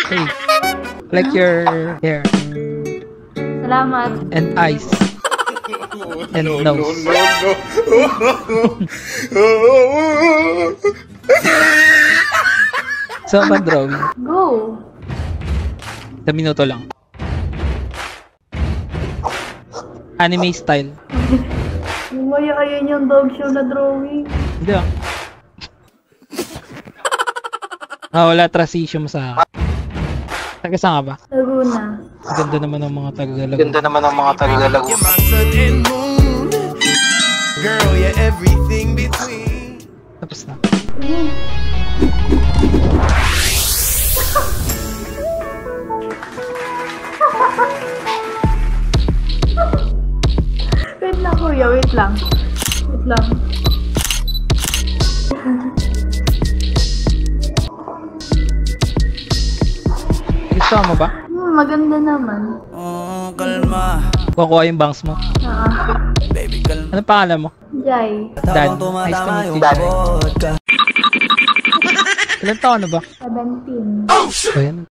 Hey, like your hair. Salamat. And eyes. And nose. So, ba drawing? Go. Sa minuto lang. Anime style. Umaya ayun yung dog show na drawing. Hindi ah. Wala transition mo sa akin. Taga saan ka ba? Laguna. Ganda naman ng mga taga-Laguna. Ganda naman ang mga taga-Laguna. You're my sun and moon. Girl, you're everything between. Tapos na. Wait lang kuya, wait lang. Wait lang. Gusto mo ba? Maganda naman. Oh, kalma. Kukuha yung bangs mo. Baby, kalma. Ano pangalan mo? Jai. Dan. Nice to meet you. Dan. Ilan taon na ba? 17. Oh, yan.